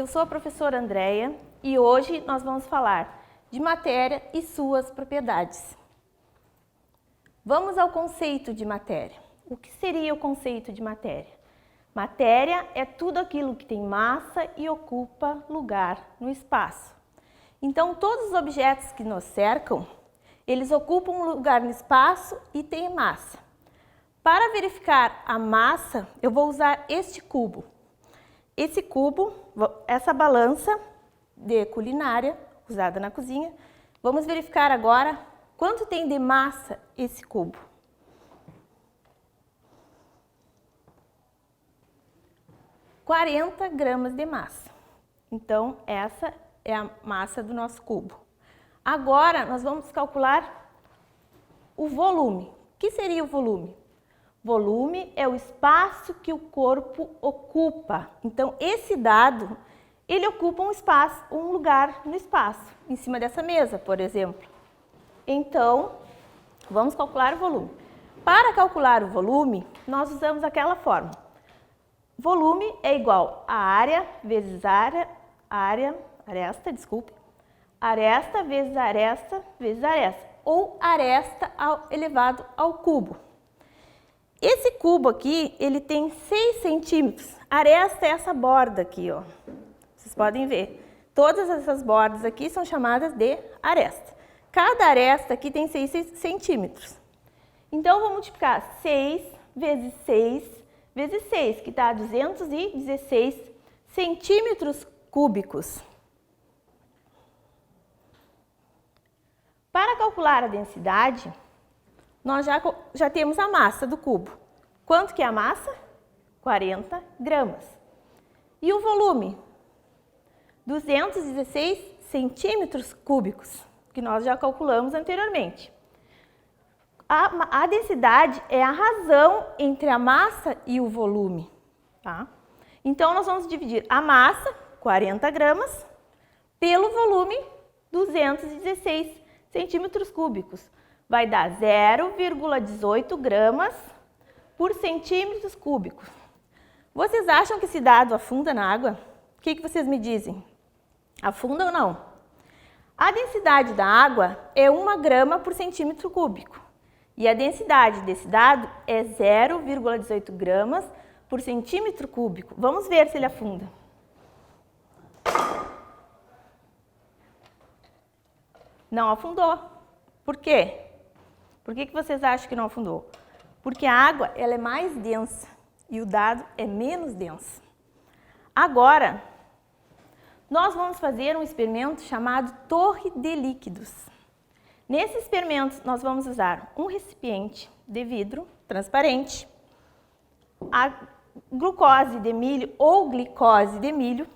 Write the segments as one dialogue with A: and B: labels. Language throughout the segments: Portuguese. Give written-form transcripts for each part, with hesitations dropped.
A: Eu sou a professora Andréia e hoje nós vamos falar de matéria e suas propriedades. Vamos ao conceito de matéria. O que seria o conceito de matéria? Matéria é tudo aquilo que tem massa e ocupa lugar no espaço. Então, todos os objetos que nos cercam, eles ocupam um lugar no espaço e têm massa. Para verificar a massa, eu vou usar este cubo. Esse cubo, essa balança de culinária usada na cozinha, vamos verificar agora quanto tem de massa esse cubo. – 40 gramas de massa. Então, essa é a massa do nosso cubo. Agora, nós vamos calcular o volume. O que seria o volume? Volume é o espaço que o corpo ocupa. Então, esse dado, ele ocupa um espaço, um lugar no espaço, em cima dessa mesa, por exemplo. Então, vamos calcular o volume. Para calcular o volume, nós usamos aquela fórmula. Volume é igual a área vezes aresta vezes aresta vezes aresta, ou aresta elevado ao cubo. Esse cubo aqui, ele tem 6 centímetros. Aresta é essa borda aqui, ó. Vocês podem ver. Todas essas bordas aqui são chamadas de aresta. Cada aresta aqui tem 6 centímetros. Então, eu vou multiplicar 6 vezes 6 vezes 6, que dá 216 centímetros cúbicos. Para calcular a densidade, nós já temos a massa do cubo. Quanto que é a massa? 40 gramas. E o volume? 216 centímetros cúbicos, que nós já calculamos anteriormente. A densidade é a razão entre a massa e o volume. Tá? Então, nós vamos dividir a massa, 40 gramas, pelo volume, 216 centímetros cúbicos. Vai dar 0,18 gramas por centímetros cúbicos. Vocês acham que esse dado afunda na água? O que vocês me dizem? Afunda ou não? A densidade da água é 1 grama por centímetro cúbico. E a densidade desse dado é 0,18 gramas por centímetro cúbico. Vamos ver se ele afunda. Não afundou. Por quê? Por que vocês acham que não afundou? Porque a água ela é mais densa e o dado é menos denso. Agora, nós vamos fazer um experimento chamado torre de líquidos. Nesse experimento, nós vamos usar um recipiente de vidro transparente, a glucose de milho ou glicose de milho.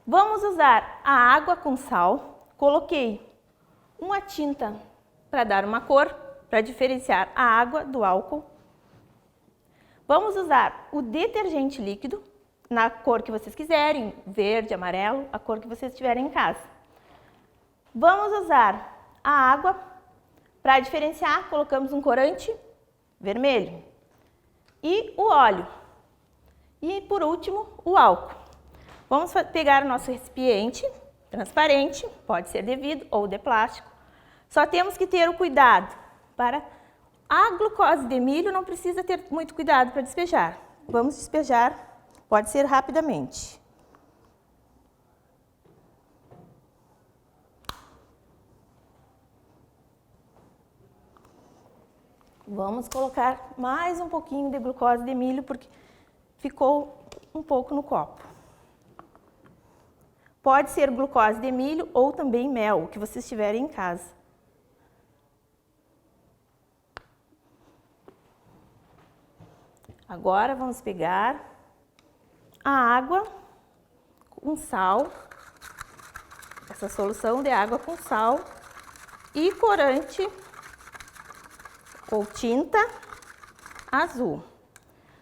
A: Vamos usar a água com sal. Coloquei uma tinta para dar uma cor, para diferenciar a água do álcool. Vamos usar o detergente líquido, na cor que vocês quiserem, verde, amarelo, a cor que vocês tiverem em casa. Vamos usar a água, para diferenciar, colocamos um corante vermelho e o óleo. E, por último, o álcool. Vamos pegar o nosso recipiente transparente, pode ser de vidro ou de plástico. Só temos que ter o cuidado para a glucose de milho, não precisa ter muito cuidado para despejar. Vamos despejar, pode ser rapidamente. Vamos colocar mais um pouquinho de glucose de milho, porque ficou um pouco no copo. Pode ser glucose de milho ou também mel, o que vocês tiverem em casa. Agora, vamos pegar a água com sal, essa solução de água com sal e corante ou tinta azul.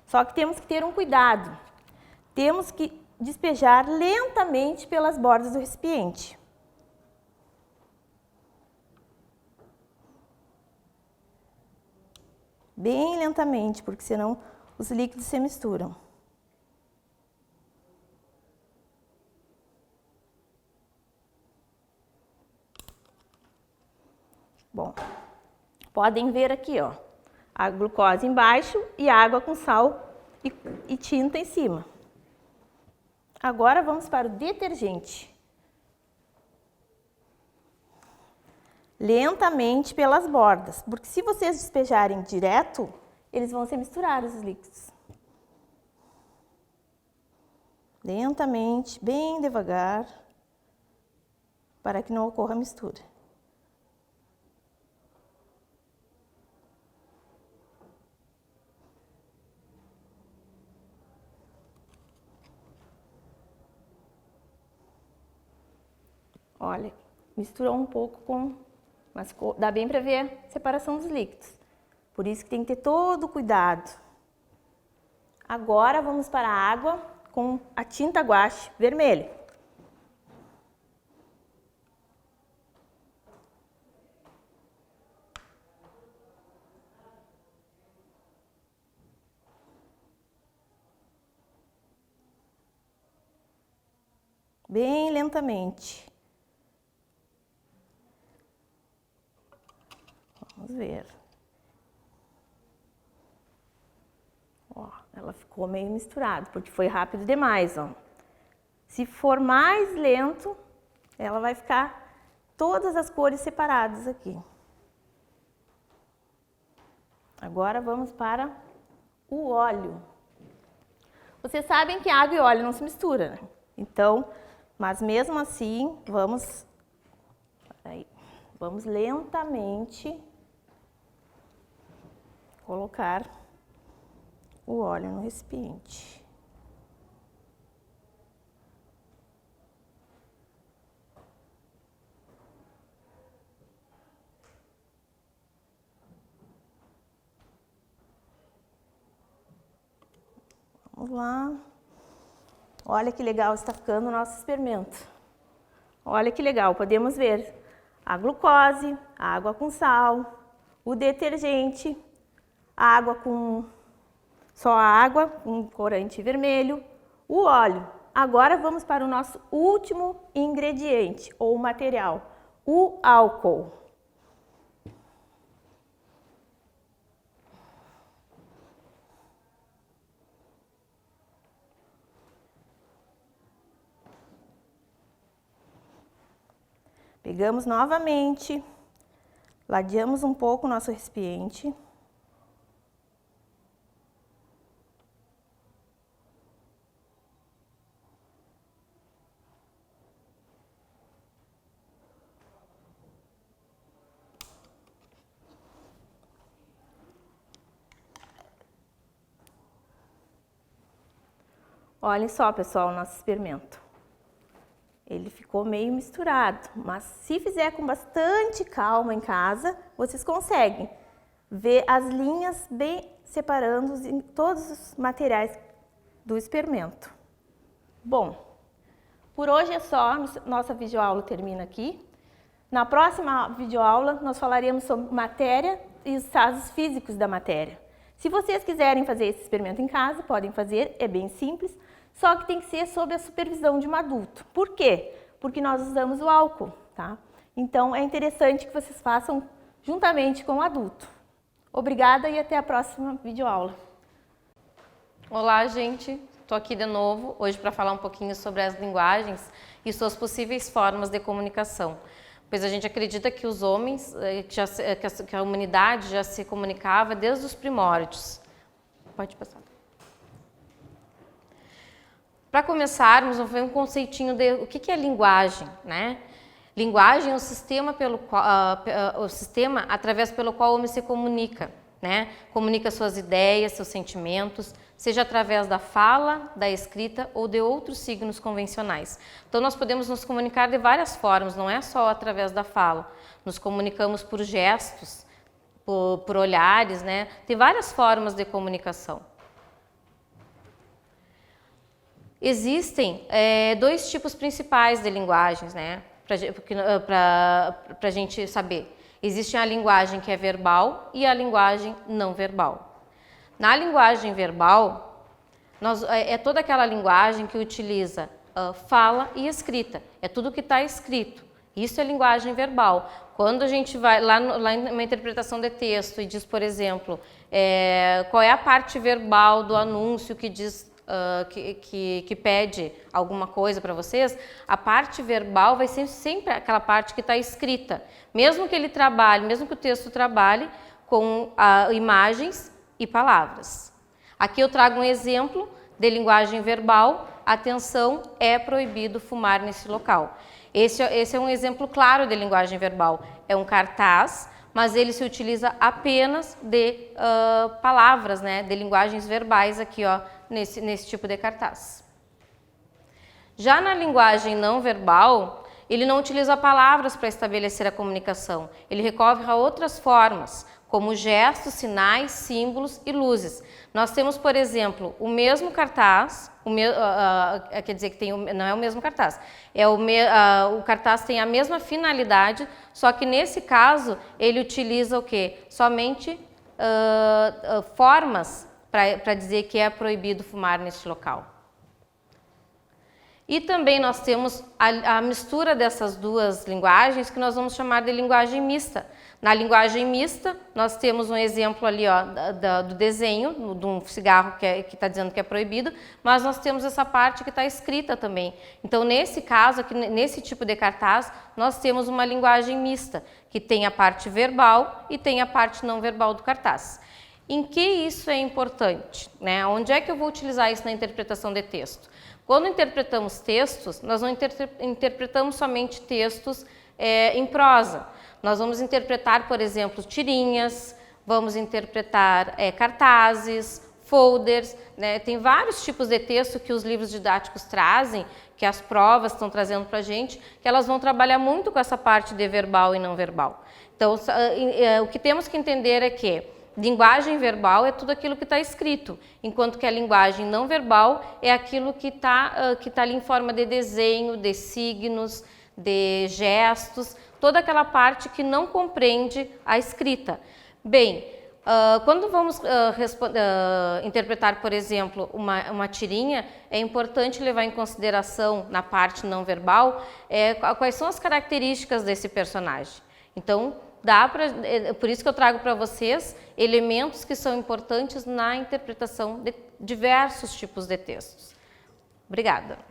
A: Só que temos que ter um cuidado. Temos que despejar lentamente pelas bordas do recipiente. Bem lentamente, porque senão os líquidos se misturam. Bom, podem ver aqui, ó, a glucose embaixo e água com sal e tinta em cima. Agora vamos para o detergente. Lentamente pelas bordas, porque se vocês despejarem direto, eles vão se misturar os líquidos. Lentamente, bem devagar, para que não ocorra mistura. Olha, misturou um pouco com, mas dá bem para ver a separação dos líquidos. Por isso que tem que ter todo o cuidado. Agora vamos para a água com a tinta guache vermelha. Bem lentamente. Vamos ver. Ó, ela ficou meio misturada, porque foi rápido demais, ó. Se for mais lento, ela vai ficar todas as cores separadas aqui. Agora vamos para o óleo. Vocês sabem que água e óleo não se misturam, né? Então, mas mesmo assim, vamos lentamente colocar o óleo no recipiente. Vamos lá. Olha que legal está ficando o nosso experimento. Olha que legal, podemos ver a glucose, a água com sal, o detergente, a água com só a água com corante vermelho, o óleo. Agora vamos para o nosso último ingrediente ou material, o álcool. Pegamos novamente, ladeamos um pouco o nosso recipiente. Olhem só, pessoal, o nosso experimento. Ele ficou meio misturado, mas se fizer com bastante calma em casa, vocês conseguem ver as linhas bem separando em todos os materiais do experimento. Bom, por hoje é só, nossa videoaula termina aqui. Na próxima videoaula nós falaremos sobre matéria e os estados físicos da matéria. Se vocês quiserem fazer esse experimento em casa, podem fazer, é bem simples. Só que tem que ser sob a supervisão de um adulto. Por quê? Porque nós usamos o álcool, tá? Então é interessante que vocês façam juntamente com o adulto. Obrigada e até a próxima videoaula.
B: Olá, gente. Estou aqui de novo hoje para falar um pouquinho sobre as linguagens e suas possíveis formas de comunicação. Pois a gente acredita que os homens, que a humanidade já se comunicava desde os primórdios. Pode passar. Para começarmos, vamos ver um conceitinho de o que é linguagem, né? Linguagem é o sistema através pelo qual o homem se comunica, né? Comunica suas ideias, seus sentimentos, seja através da fala, da escrita ou de outros signos convencionais. Então nós podemos nos comunicar de várias formas, não é só através da fala. Nos comunicamos por gestos, por olhares, né? Tem várias formas de comunicação. Existem dois tipos principais de linguagens, né? Para a gente saber. Existe a linguagem que é verbal e a linguagem não verbal. Na linguagem verbal, é toda aquela linguagem que utiliza fala e escrita. É tudo que está escrito. Isso é linguagem verbal. Quando a gente vai lá numa interpretação de texto e diz, por exemplo, qual é a parte verbal do anúncio que diz que pede alguma coisa para vocês, a parte verbal vai ser sempre aquela parte que está escrita. Mesmo que ele trabalhe, mesmo que o texto trabalhe com imagens e palavras. Aqui eu trago um exemplo de linguagem verbal. Atenção, é proibido fumar nesse local. Esse é um exemplo claro de linguagem verbal. É um cartaz, mas ele se utiliza apenas de palavras, né, de linguagens verbais aqui, ó, nesse tipo de cartaz. Já na linguagem não verbal, ele não utiliza palavras para estabelecer a comunicação. Ele recorre a outras formas, como gestos, sinais, símbolos e luzes. Nós temos, por exemplo, o mesmo cartaz, quer dizer que não é o mesmo cartaz, o cartaz tem a mesma finalidade, só que nesse caso ele utiliza o quê? Somente formas para dizer que é proibido fumar neste local. E também nós temos a mistura dessas duas linguagens, que nós vamos chamar de linguagem mista. Na linguagem mista, nós temos um exemplo ali, ó, do desenho, de um cigarro que está dizendo que é proibido, mas nós temos essa parte que está escrita também. Então, nesse caso, aqui, nesse tipo de cartaz, nós temos uma linguagem mista, que tem a parte verbal e tem a parte não verbal do cartaz. Em que isso é importante, né? Onde é que eu vou utilizar isso na interpretação de texto? Quando interpretamos textos, nós não interpretamos somente textos em prosa. Nós vamos interpretar, por exemplo, tirinhas, vamos interpretar cartazes, folders, né? Tem vários tipos de texto que os livros didáticos trazem, que as provas estão trazendo para a gente, que elas vão trabalhar muito com essa parte de verbal e não verbal. Então, o que temos que entender é que linguagem verbal é tudo aquilo que está escrito, enquanto que a linguagem não verbal é aquilo que tá ali em forma de desenho, de signos, de gestos, toda aquela parte que não compreende a escrita. Bem, quando vamos interpretar, por exemplo, uma tirinha, é importante levar em consideração, na parte não verbal, quais são as características desse personagem. Então, por isso que eu trago para vocês elementos que são importantes na interpretação de diversos tipos de textos. Obrigada.